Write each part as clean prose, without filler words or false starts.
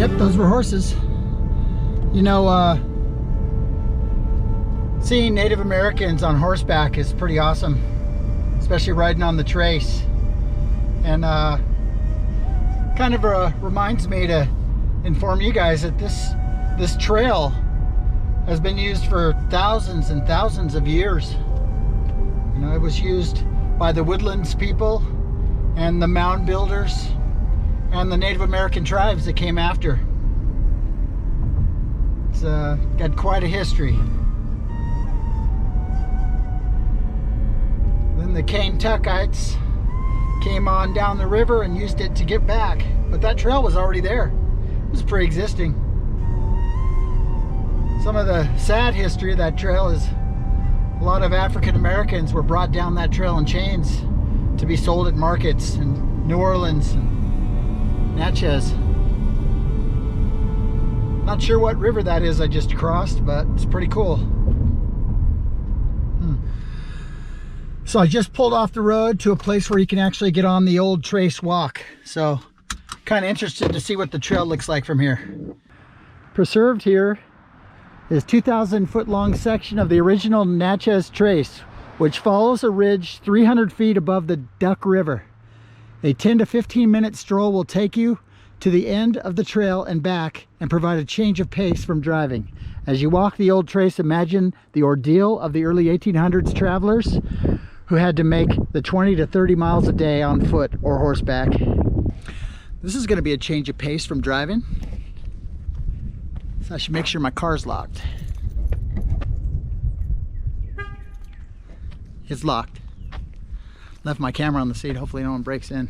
Yep, those were horses. You know, seeing Native Americans on horseback is pretty awesome, especially riding on the trace. And kind of reminds me to inform you guys that this trail has been used for thousands and thousands of years. You know, it was used by the Woodlands people and the mound builders and the Native American tribes that came after. It's got quite a history. Then the Kentuckites came on down the river and used it to get back, but that trail was already there. It was pre-existing. Some of the sad history of that trail is a lot of African Americans were brought down that trail in chains to be sold at markets in New Orleans and Natchez. Not sure what river that is I just crossed, but it's pretty cool. So I just pulled off the road to a place where you can actually get on the old trace walk. So kind of interested to see what the trail looks like from here. Preserved here is 2,000 foot long section of the original Natchez Trace, which follows a ridge 300 feet above the Duck River. A 10 to 15 minute stroll will take you to the end of the trail and back and provide a change of pace from driving. As you walk the old trace, imagine the ordeal of the early 1800s travelers who had to make the 20 to 30 miles a day on foot or horseback. This is going to be a change of pace from driving. So I should make sure my car's locked. It's locked. Left my camera on the seat, hopefully no one breaks in.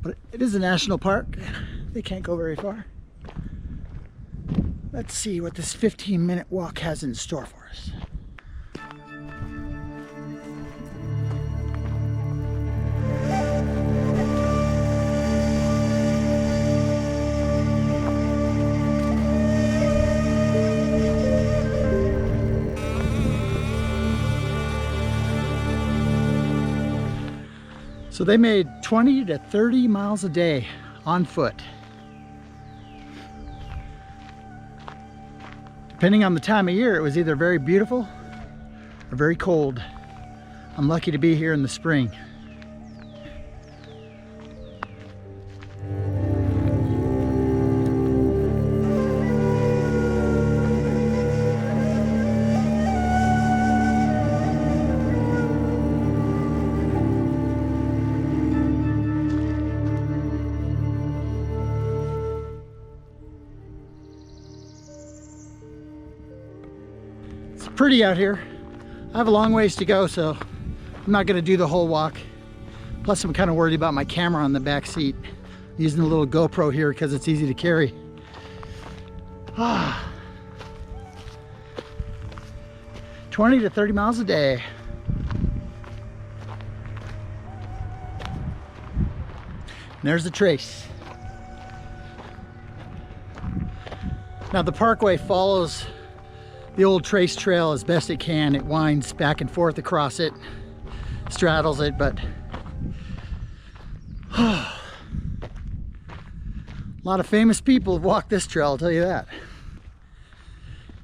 But it is a national park. They can't go very far. Let's see what this 15-minute walk has in store for us. So they made 20 to 30 miles a day on foot. Depending on the time of year, it was either very beautiful or very cold. I'm lucky to be here in the spring. Pretty out here. I have a long ways to go, so I'm not going to do the whole walk. Plus I'm kind of worried about my camera on the back seat. I'm using a little GoPro here because it's easy to carry. 20 to 30 miles a day. And there's the trace. Now the parkway follows the old trace trail as best it can. It winds back and forth across it, straddles it, but a lot of famous people have walked this trail, I'll tell you that.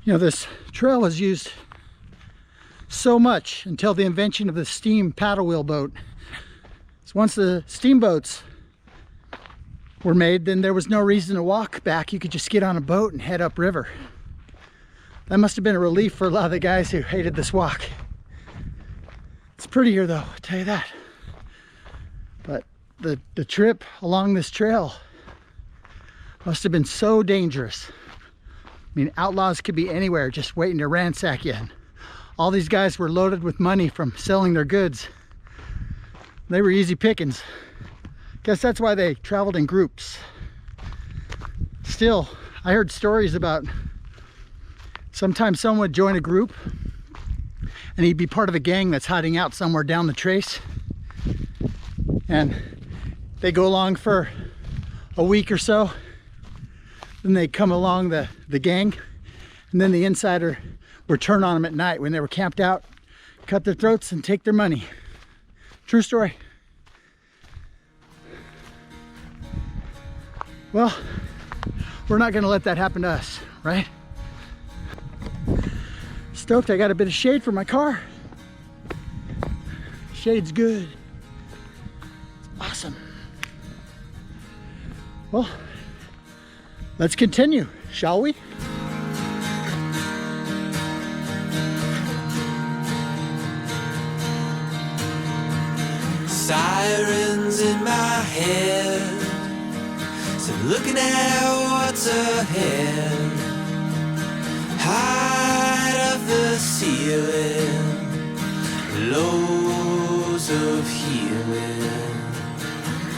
You know, this trail was used so much until the invention of the steam paddle wheel boat. So once the steamboats were made, then there was no reason to walk back. You could just get on a boat and head upriver. That must have been a relief for a lot of the guys who hated this walk. It's pretty here though, I'll tell you that. But the trip along this trail must have been so dangerous. I mean, outlaws could be anywhere just waiting to ransack you. And all these guys were loaded with money from selling their goods. They were easy pickings. Guess that's why they traveled in groups. Still, I heard stories about sometimes someone would join a group and he'd be part of a gang that's hiding out somewhere down the trace. And they go along for a week or so. Then they come along the gang, and then the insider would turn on them at night when they were camped out, cut their throats and take their money. True story. Well, we're not gonna let that happen to us, right? Stoked I got a bit of shade for my car. Shade's good. It's awesome. Well, let's continue, shall we? Sirens in my head, so looking at what's ahead. Height of the ceiling, lows of healing.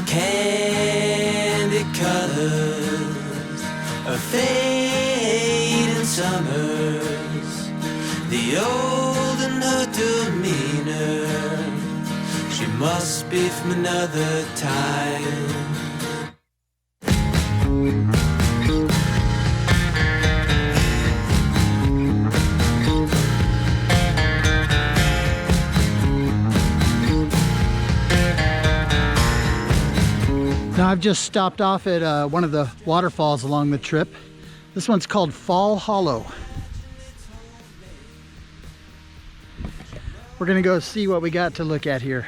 Candy colors of fading summers. The old in her demeanor, she must be from another time. Now I've just stopped off at one of the waterfalls along the trip. This one's called Fall Hollow. We're gonna go see what we got to look at here.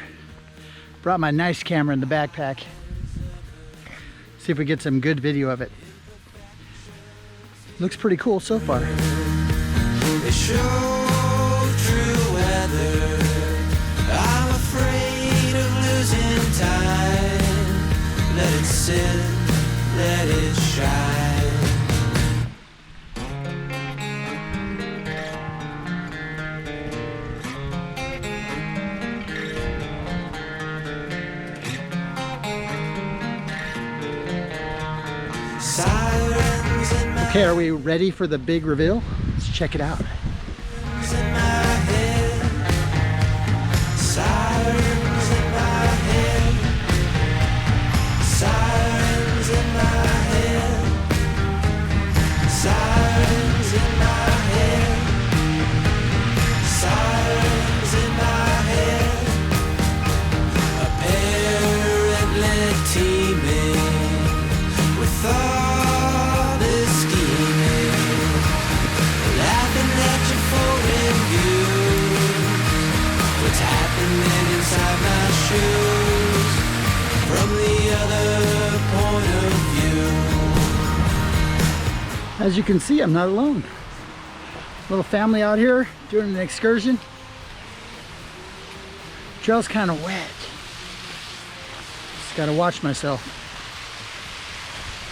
Brought my nice camera in the backpack. See if we get some good video of it. Looks pretty cool so far. They show true weather. I'm afraid of losing time. Let it sit, let it shine. Okay, are we ready for the big reveal? Let's check it out. As you can see, I'm not alone. Little family out here doing an excursion. Trail's kind of wet. Just gotta watch myself.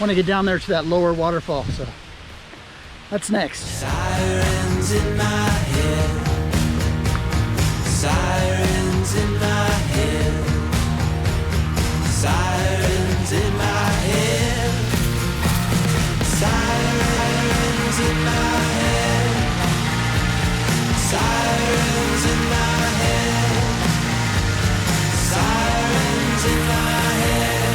Want to get down there to that lower waterfall, so that's next. Sirens in my head. Sirens in my head. Sirens in my head. Sirens in my head. Sirens in my head. Sirens in my head.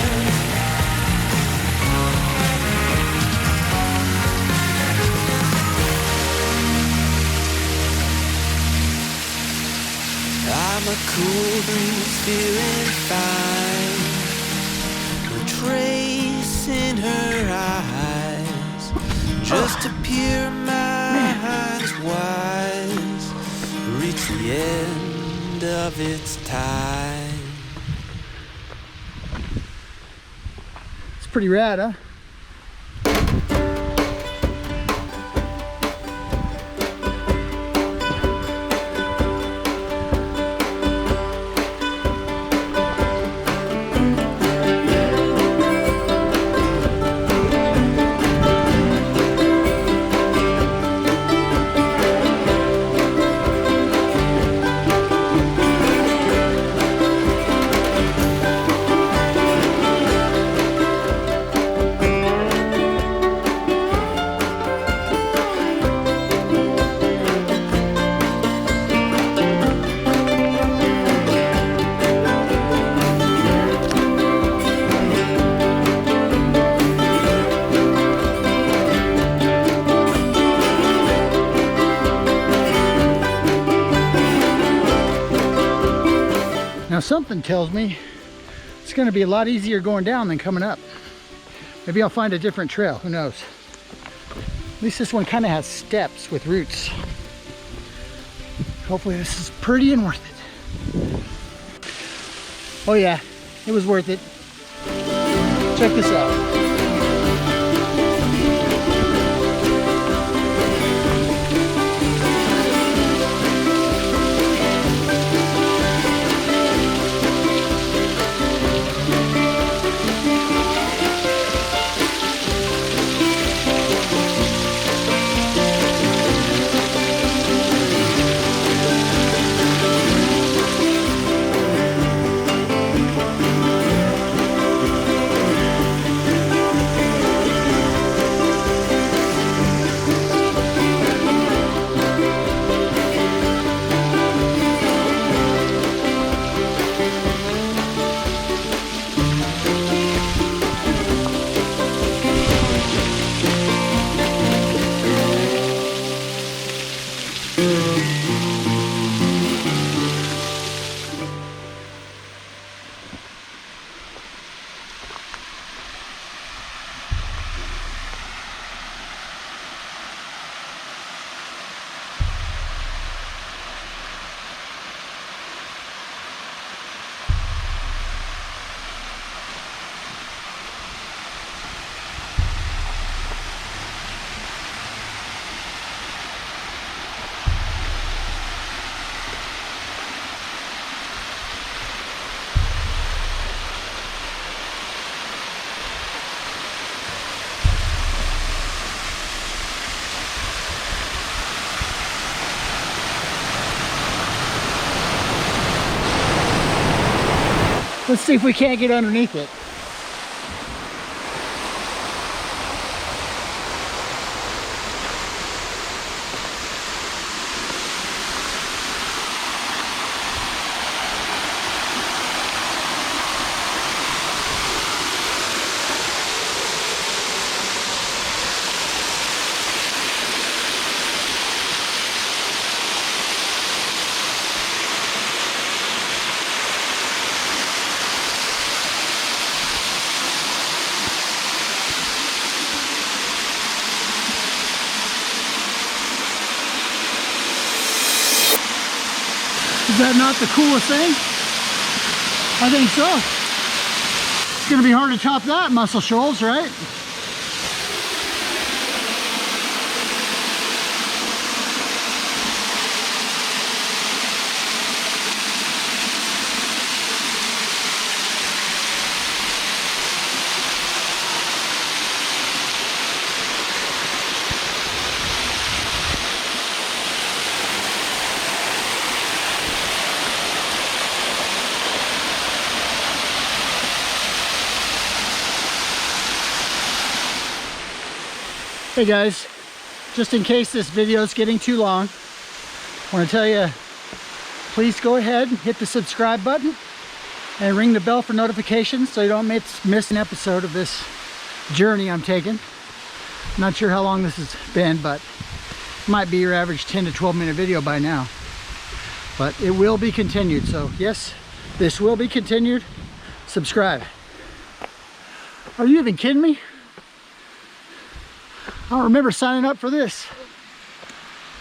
I'm a cool breeze feeling fine. A trace in her eyes, just to peer my eyes wise, reach the end of its time. It's pretty rad, huh? Now something tells me it's going to be a lot easier going down than coming up. Maybe I'll find a different trail, who knows. At least this one kind of has steps with roots. Hopefully this is pretty and worth it. Oh yeah, it was worth it. Check this out. Let's see if we can't get underneath it. Is that not the coolest thing? I think so. It's gonna be hard to top that, Muscle Shoals, right? Hey guys, just in case this video is getting too long, I want to tell you, please go ahead and hit the subscribe button and ring the bell for notifications so you don't miss an episode of this journey I'm taking. I'm not sure how long this has been, but it might be your average 10 to 12 minute video by now. But it will be continued, so yes, this will be continued. Subscribe. Are you even kidding me? I don't remember signing up for this.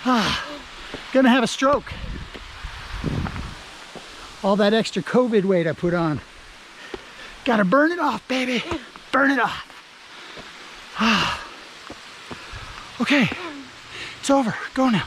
Gonna have a stroke. All that extra COVID weight I put on. Gotta burn it off, baby. Burn it off. Okay, it's over. Go now.